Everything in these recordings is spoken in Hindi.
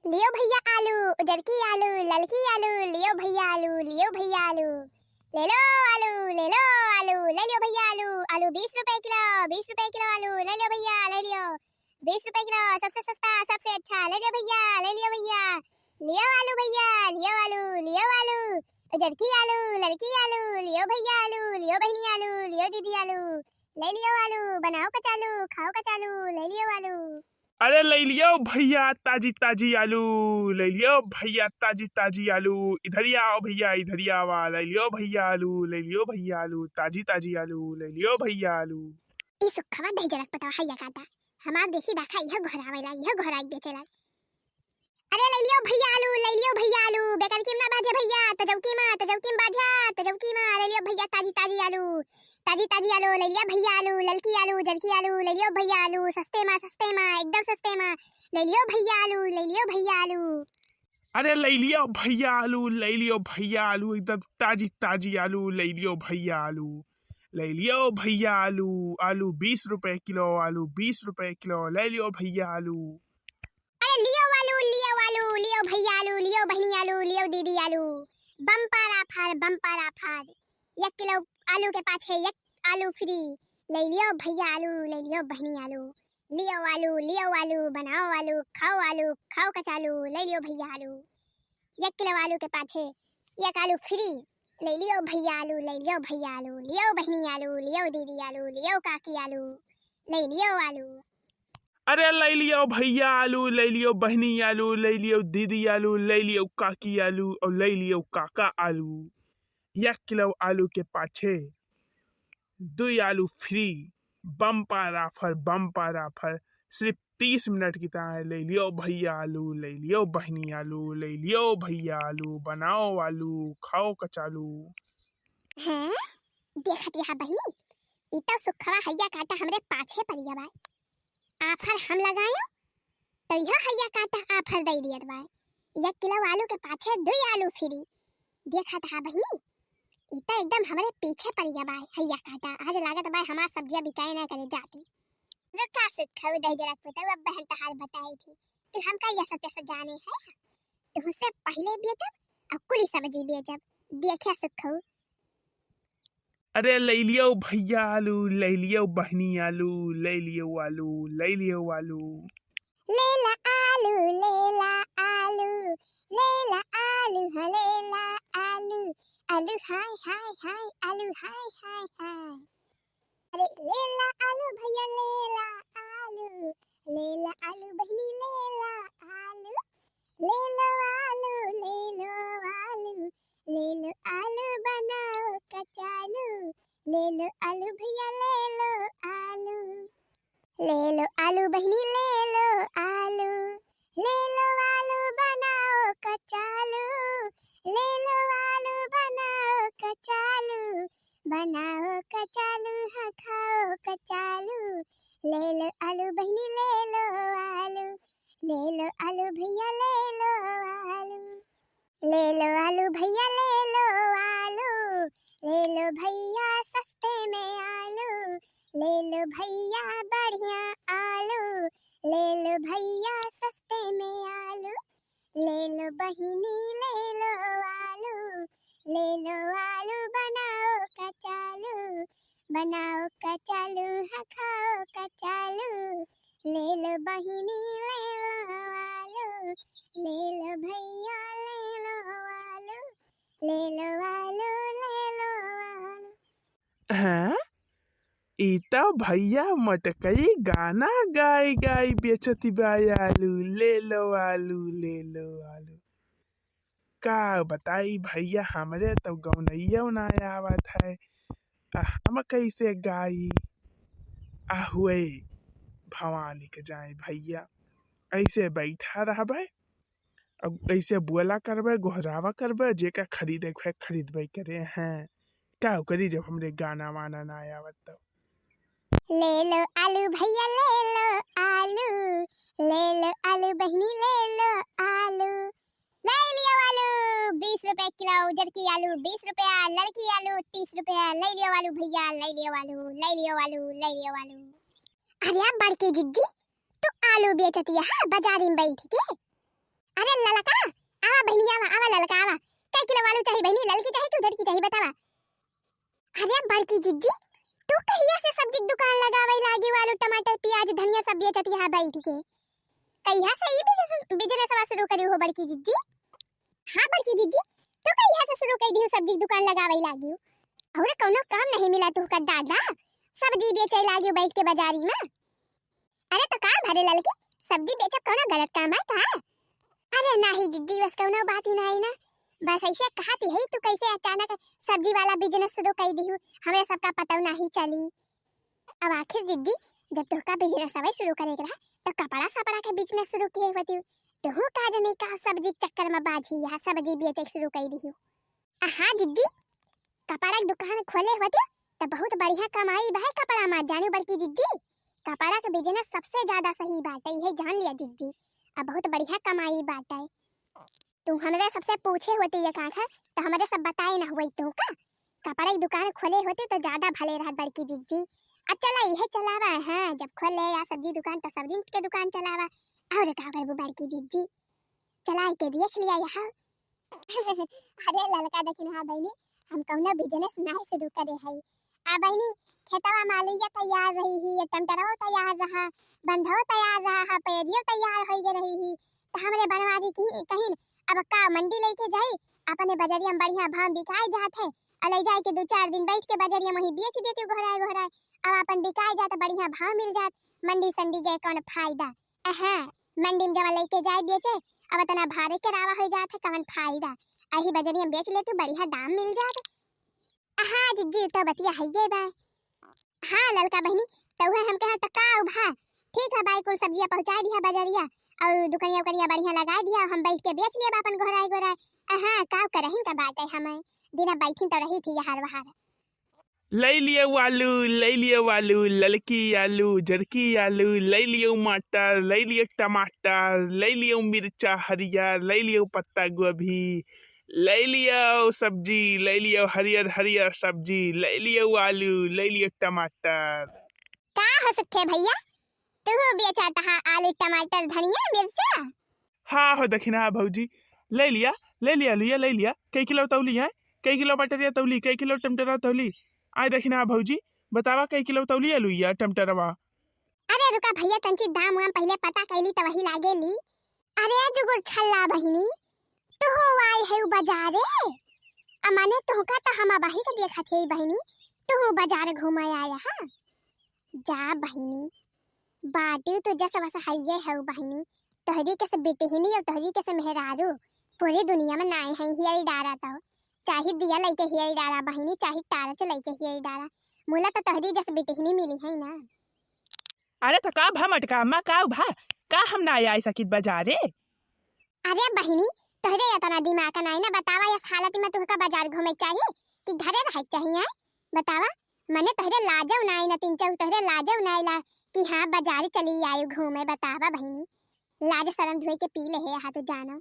लियो भैया आलू, उधर की आलू, ललकी आलू, लियो भैया आलू, लियो भैया आलू। ले लो आलू, ले लो आलू, ले लियो भैया आलू। आलू 20 रुपए किलो, 20 रुपए किलो आलू, ले लियो भैया, ले लियो। 20 रुपए किलो, सबसे सस्ता, सबसे अच्छा, ले लियो भैया, ले लियो भैया। लियो आलू भैया, लियो आलू, लियो आलू। उधर की आलू, ललकी आलू, लियो भैया आलू, लियो बहनी आलू, लियो दीदी आलू। ले लियो आलू, बनाओ कचालू, खाओ कचालू, ले लियो आलू। अरे ले लियो भैया ताजी ताजी आलू, ले लियो भैया ताजी ताजी आलू। इधर ही आओ भैया, इधर ही आओ, ले लियो भैया आलू, ले लियो भैया आलू, ताजी ताजी आलू, ले लियो भैया आलू। ई सुखवा दही जरक पता हैया काटा हमार देखी देखा यह घोरा वाला यह घोरा एक बेचेला। अरे ले लियो भैया आलू, ले लियो भैया आलू, बेकार कीम ना बाजे भैया, तजौकी में बाजा, तजौकी में ले लियो भैया ताजी ताजी आलू, ताजी ताजी आलू, ले लियो भैया आलू, ललकी आलू, जलकी आलू, ले लियो भैया आलू, सस्ते में एकदम सस्ते में, ले लियो भैया आलू, ले लियो भैया आलू। अरे ले लियो भैया आलू, ले लियो भैया आलू, एकदम ताजी ताजी आलू, ले लियो भैया आलू, ले लियो भैया आलू। आलू 20 रुपए किलो, आलू 20 रुपए किलो, ले लियो भैया आलू। अरे लियो आलू, लियो आलू, लियो भैया आलू, लियो बहनी आलू, लियो दीदी आलू। बम्पर ऑफर 1 किलो आलू के पाछे 1 आलू फ्री। ले लियो भैया आलू, ले लियो बहनी आलू। लियो आलू, बनाओ आलू, खाओ कचालू, ले लियो भैया आलू। 1 किलो आलू के पाछे 1 आलू फ्री। ले लियो भैया आलू, ले लियो भैया आलू, लियो बहनी आलू, लियो दीदी आलू, लियो काकी आलू, ले लियो आलू। अरे ले लियो भैया आलू, ले लियो बहनी आलू, ले लियो दीदी आलू, ले लियो काकी आलू और ले लियो काका आलू। 1 किलो आलू के पाछे 2 आलू फ्री। बम्पर ऑफर सिर्फ 30 मिनट की तरह। ले लियो भैया आलू, ले लियो बहनी आलू, ले लियो भैया आलू, बनाओ आलू, खाओ कचालू। हैं देखत यहाँ बहनी इतना सुखवा हैया काटा हमरे पाछे परिया बाय आफर हम लगायो तो यह हैया काटा आफर दे दियत बाय 1 किलो आलू के पाछे 2 आलू फ्री। देखत हा बहनी इतना एकदम हमरे पीछे परिया बाय हैया काटा। आज लागत बाय हमार सब्जियां बिकाए ना करे जाती जो का सुखवा दही जरा पता अब बहन तहार बताई थी तो हम का यह सत्य से जाने है तुमसे पहले बेचब अब कुली सब्जी बेचब देखिया सुखवा। अरे ले लियो भैया आलू, ले लियो बहनी आलू, ले लियो आलू, ले लियो आलू। लेला आलू, लेला आलू, लेला आलू, लेला आलू, आलू हाय हाय हाय, आलू हाय हाय हाय। अरे लेला आलू भैया, लेला आलू, लेला आलू बहनी, लेला आलू, ले लो आलू, ले लो आलू, ले लो आलू बनाओ कचालू, ले लो आलू भैया, ले लो आलू, ले लो आलू बहनी, ले लो आलू, ले लो आलू बनाओ कचालू, ले लो आलू बनाओ कचालू, बनाओ कचालू हाँ खाओ कचालू, ले लो आलू बहनी, ले लो आलू, ले लो आलू भैया, ले लो आलू, ले लो आलू भैया, ले लो आलू, ले लो भैया सस्ते में आलू, ले लो भैया बढ़िया आलू, ले लो भैया सस्ते में आलू, ले लो बहिनी, ले लो आलू, ले लो आलू बनाओ कचालू, बनाओ कचालू हाँ खाओ कचालू, ले लो बहिनी, ले लो आलू, ले लो भैया, ले लो आलू, ले लो आलू, ले लो आलू। हैं? इता भैया मटकई गाना गाई गाई बेचती बाई आलू, ले लो आलू, ले लो आलू। का बताई भैया हमरे तो गौनैया ना आवत है। हम कैसे गाई? आहुए भवानी के जाए भैया ऐसे बैठा रहबे अब ऐसे बोला करबे गोहरावा करबे जेका खरीदे खरीदबे करे हैं का करी जब हमरे गाना वाना ना आवत तो। ले लो आलू भैया, ले लो आलू, ले लो आलू बहनी, ले लो आलू, ले लियो आलू 20 रुपए किलो, उधर की आलू 20 रुपया, ललकी आलू 30 रुपया, ले लियो आलू भैया, ले लियो आलू, ले लियो आलू, ले लियो आलू। अरे बड़की जिद्दी तू आलू बेचती है बाजार में बैठ के? आवा ललका आवा। कई किलो आलू चाहिए बहनी, ललकी चाहिए कि उधर की चाहिए बतावा। अरे बड़की जिज्जी तू कहिया से सब्जी की दुकान लगावे लागी, आलू टमाटर प्याज धनिया सब बेचती है बैठ के, कहिया से ई बिजनेस शुरू करी हो बड़की जिज्जी? हाँ बड़की जिज्जी तू कहिया से शुरू कर दी हो सब्जी की दुकान लगावे लागी? और कोनो काम नहीं मिला तू का दादा, सब्जी बेचे लागी बैठ के बाजारी में? अरे तो का भरे ललकी सब्जी बेचब कोनो गलत काम है का? अरे नहीं जिज्जी बस कोनो बात ही नहीं ना, बस ऐसे कहती है तू कैसे अचानक सब्जी वाला बिजनेस शुरू कर दी हो, हमें सबका पता नहीं चली। अब आखिर जिज्जी जब तू का बिजनेस हवे शुरू करेगा रहा तो कपड़ा सपड़ा के बिजनेस शुरू किए होती तो हूँ का जने का सब्जी चक्कर में बाजी या सब्जी बेचे शुरू कर दी हो। हाँ जिज्जी कपड़ा की दुकान खोले होते तो बहुत बढ़िया कमाई भाई कपड़ा में जानू बड़की जिज्जी, कपड़ा का बिजनेस सबसे ज्यादा सही बात है, यही जान लिया जिज्जी, अब बहुत बढ़िया कमाई बात है। तू हमरे सबसे पूछे होती ये का तो हमरे सब बताए ना हुई तू का कपड़ा की दुकान खोले होते तो ज्यादा भले रहा बड़की जिज्जी। अब चला यह चलावा है जब खोले या सब्जी दुकान तो सब्जी के दुकान चलावा और का करबू बड़की जिज्जी, चला के देख लिया यहाँ। अरे ललका देखिन हाँ बहनी हम कौनो बिजनेस नहीं शुरू करे है। आ बहनी खेतवा मालिया तैयार रही ही, टमाटरो तैयार रहा, बंधो तैयार रहा, पेजियो तैयार हो रही ही, तो हमरे बनवारी की कहीं अब का मंडी लेके जाई अपने बजरिया में बढ़िया भाव बिकाई जात है, ले जाए के 2-4 दिन बैठ के बजरिया में ही बेच देती घोराए घोराए, अब अपन बिकाई जात बढ़िया भाव मिल जात, मंडी संडी गए कौन फायदा। हाँ मंडी में जब लेके जाए बेचे अब इतना भारे के रावा हो जात है कौन फायदा, अही बजरिया में बेच लेती बढ़िया दाम मिल जात। हाँ जिज्जी तो बतिया है ये बाय। हाँ ललका बहनी तो है हम कहे तका उभा ठीक है भाई कुल सब्जियां पहुंचा दिया बजरिया और दुकानिया उकनिया बढ़िया लगा दिया, हम बैठ के बेच लिए अपन घोराए घोराए। हाँ का करहिन का बात है, हमें दिन बैठी तो रही थी यहाँ वहां। ले लियो आलू ललकी आलू जरकी आलू, ले लियो मटर, ले लियो टमाटर, ले लियो मिर्चा हरियर, ले लियो पत्ता गोभी, ले लियो सब्जी, ले लियो हरियर हरियर सब्जी, ले लियो आलू, ले लियो टमाटर। का हो सकते भैया तू बेचाता है आलू टमाटर धनिया मिर्चा? हाँ हो दखिना भौजी ले लिया लिया ले लिया, कई किलो तौली है, कई किलो मटर तौली, कई किलो टमाटर तौली, आए दखिना भौजी बतावा कई किलो तौली आलू या टमाटरवा? अरे रुका भैया तंची दाम वाम पहले पता कैली तो वही लागेली। अरे जुगुर छल्ला बहिनी तू हो आई है बाजारे, अमाने तो का तो हम बाही का देखा थे बहिनी तू बाजार घुमाए आया। हाँ जा बहिनी बाटू तो जैसे वैसा है है बहिनी, तोहरी के से बेटे ही नहीं और तोहरी के से मेहरारू पूरी दुनिया में नाई है हियर डारा, तो चाहे दिया लइके हियर डारा बहिनी, चाहे तारा च लइके हियर डारा, मुला तो तोहरी जैसे बेटे ही नहीं मिली है ना। अरे तो का भा मटका अम्मा का भा का हम ना आई सकित बाजारे? अरे बहिनी तोहरे इतना दिमाग नहीं ना, बतावा इस हालत में तुहका बाजार घूमे चाहिए कि घरे रह चाहिए? बतावा मने तोहरे लाजो नहीं ना, तीन चाउ तोहरे लाजो नहीं ला कि हाँ बाजार चली आयु घूमे, बतावा बहिनी लाज शरम धोई के पी ले है यहाँ तो जानो,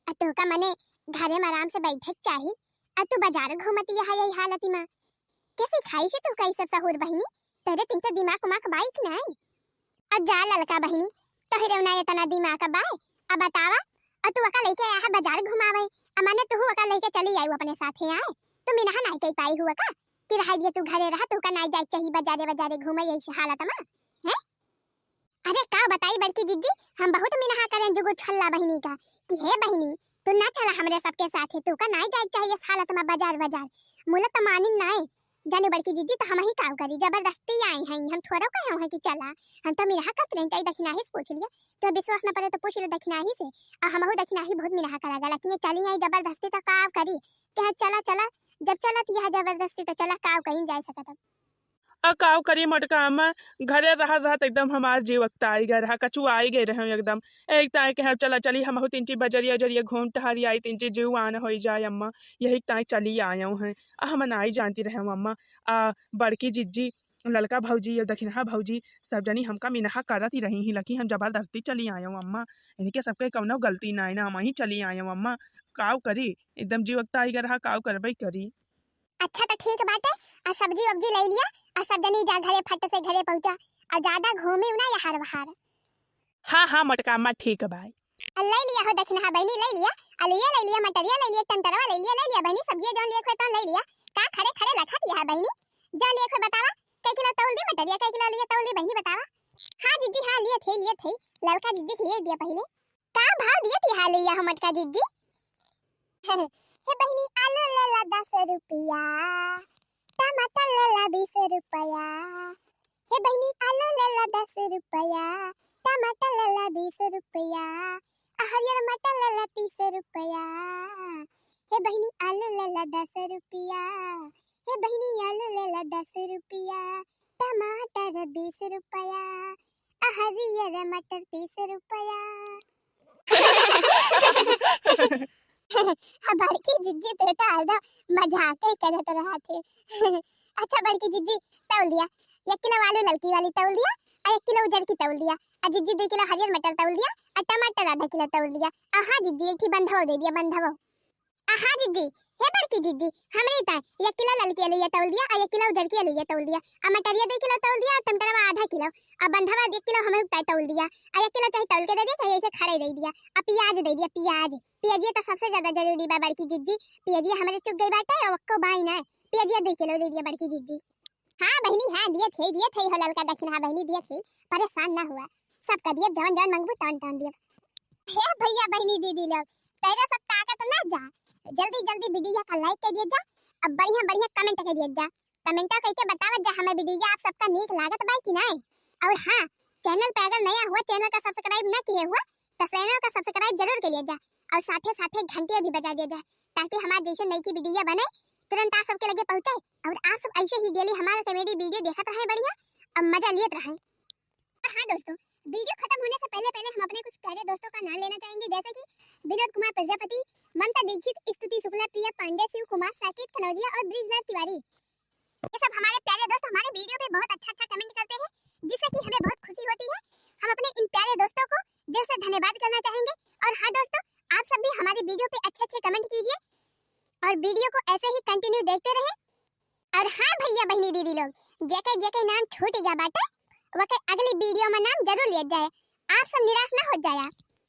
अब तुहका मने घरे में आराम से बैठे चाहिए, अब तू बाजार घूमती है यही हालत में, कैसे खाई से तू कैसे सहूर बहिनी, तोहरे तीन चार दिमाग उमाक बाई कि नहीं? अब जा ललका बहिनी तोहरे ना इतना दिमाग बाई, अब बतावा अब तू अका लेके आया है बाजार घुमावे, अमाने तू अका लेके चली आई अपने साथ आए, तू मिनहा नहीं कह पाई हुआ का कि रह दिया तू घरे रहा, तू का नहीं जाए चाहिए बाजारे बाजारे घूमे यही हालत में है? अरे का बताई बड़की जिज्जी हम बहुत मिनहा करें जुगु छल्ला बहिनी का कि हे बहिनी तू ना चला हमरे सबके साथ, तू का नहीं जाए चाहिए इस हालत में बाजार बाजार, मुला तो मानिन नहीं जाने बड़की जिज्जी तो हम ही काम करी जबरदस्ती आए हैं, हम थोड़ा कहे हैं कि चला, हम तो मिनहा करते रहें चाहिए दक्षिणा ही से पूछ लिया, तो विश्वास न पड़े तो पूछ ले दक्षिणा ही से, और हम दक्षिणा ही बहुत मिनहा करा गला कि चली आई जबरदस्ती तो काव करी कि चला चला जब चलत यह जबरदस्ती तो चला काव कहीं जा सकत। अकाव करी मटका अम्मा घरे रहा एकदम हमार जीवकता आई गए रहा, कछु आई गए रहे एकदम एक ताई के चला चली हम तीन चीज बजरिया जरिए घूम टहरी आई, तीन चीज जीव आन हो जाए अम्मा यही ताई चली आया हैं, हम नहीं जानती रहे अम्मा। बड़की जिज्जी ललका भौजी और दखिनहा भौजी सब जनी हमका मिनहा करत ही रही ही लकी हम जबरदस्ती चली आया हूँ अम्मा, इनके सबके कौनो गलती ना ना, हम ही चली आया हूँ अम्मा, काव करी एकदम जीवकता आई गए रहा, काव करबई करी। अच्छा तो ठीक बात है, और सब्जी वब्जी ले लिया और सब जनी जा घरे फट से घरे पहुंचा और ज्यादा घूमे ना यार बहार। हाँ हाँ मटका अम्मा ठीक है भाई। ले लिया हो दक्षिणा बहनी, ले लिया आलूया, ले लिया मटरिया, ले लिया टमाटरवा, ले लिया बहनी, सब्जी जौन लिए तो ले लिया। का खड़े खड़े रखा दिया है बहनी, जा लिए खो बतावा कई किलो तौल दी मटरिया, कई किलो लिए तौल दी बहनी बतावा। हां जीजी हां लिए थे ललका जीजी के लिए दिया पहले। का भाव दिए थी हां लिया हो मटका जीजी। हे बहनी आलू ले ला 10 रुपया, टमाटर ले ला 20 रुपया। हे बहनी आलू ले ला 10 रुपया, टमाटर ले ला 20 रुपया, हरियर मटर ले ला 30 रुपया। हे बहनी आलू ले ला 10 रुपया, हे बहनी आलू ले ला 10 रुपया, टमाटर 20 रुपया, हरियर मटर 30 रुपया। बड़की जिज्जी तो आधा मजाक ही करत रहा थे। अच्छा बड़की जिज्जी तौल दिया, 1 किलो आलू ललकी वाली तौल दिया, और 1 किलो उजर की तौल दिया, और जिज्जी 2 किलो हरियर मटर तौल दिया, और टमाटर आधा किलो तौल दिया। हाँ जिज्जी एक ही बंधव दे दिया बंधव। हाँ जिज्जी हे बड़की जिज्जी हमरे ता 1 किलो ललकी आलू तौल दिया, और 1 किलो उजर की आलू तौल दिया, और मटरिया 2 किलो तौल दिया, और टमाटरवा आधा किलो, और बंधवा 1 किलो हमें तौल दिया, और 1 किलो चाहे तौल के दे दिया चाहे ऐसे खड़े दे दिया, और प्याज दे दिया प्याज। प्याजिया तो सबसे ज्यादा जरूरी बा बड़की जिज्जी, प्याजिया हमारे चुक गई बाटे और ओक्को बाई ना, प्याजिया 2 किलो दे दिया बड़की जिज्जी। हाँ बहनी हाँ दिए थे हो ललका दक्षिणा बहनी दिए थे, परेशान ना हुआ, सबका दिया जवन जवन मंगबू तान तान दिया। हे भैया बहनी दीदी लोग तेरे सब ताकत ना जा, जल्दी जल्दी वीडियो का लाइक कर दिया जा, अब बढ़िया बढ़िया कमेंट कर दिया जा, कमेंट करके बतावा जा हमें वीडियो आप सबका नीक लागत बा कि नहीं। और हाँ चैनल पे अगर नया हुआ, चैनल का सब्सक्राइब ना किए हुआ तो चैनल का सब्सक्राइब जरूर कर लिया जा, और साथे साथे घंटियां भी बजा दिया जाए, ताकि हमारे जैसे नई की वीडियो बने तुरंत आप सबके लगे पहुंचे, और आप सब ऐसे ही डेली हमारा कॉमेडी वीडियो देखत रहे बढ़िया और मजा लेते रहे। हाँ दोस्तों वीडियो खत्म होने से पहले हम अपने कुछ प्यारे दोस्तों का नाम लेना चाहेंगे, जैसे कि विनोद कुमार प्रजापति, ममता दीक्षित, स्तुति शुक्ला, प्रिया पांडे, शिव कुमार, साकिब कनौजिया और ब्रिजराज तिवारी। ये सब हमारे प्यारे दोस्त हमारे वीडियो पे बहुत अच्छा कमेंट करते हैं, जिससे कि हमें बहुत खुशी होती है। हम अपने इन प्यारे दोस्तों को दिल से धन्यवाद करना चाहेंगे। और हाँ दोस्तों आप सब भी हमारे वीडियो पे अच्छे कमेंट कीजिए और वीडियो को ऐसे ही कंटिन्यू देखते रहे। और हाँ भैया बहनी दीदी लोग जेके नाम छूट गया बाटे वके अगली वीडियो में नाम जरूर लिया जाए, आप सब निराश ना हो जाए।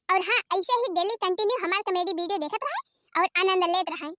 और हाँ ऐसे ही डेली कंटिन्यू हमारे कॉमेडी वीडियो देखते रहे और आनंद लेते रहे।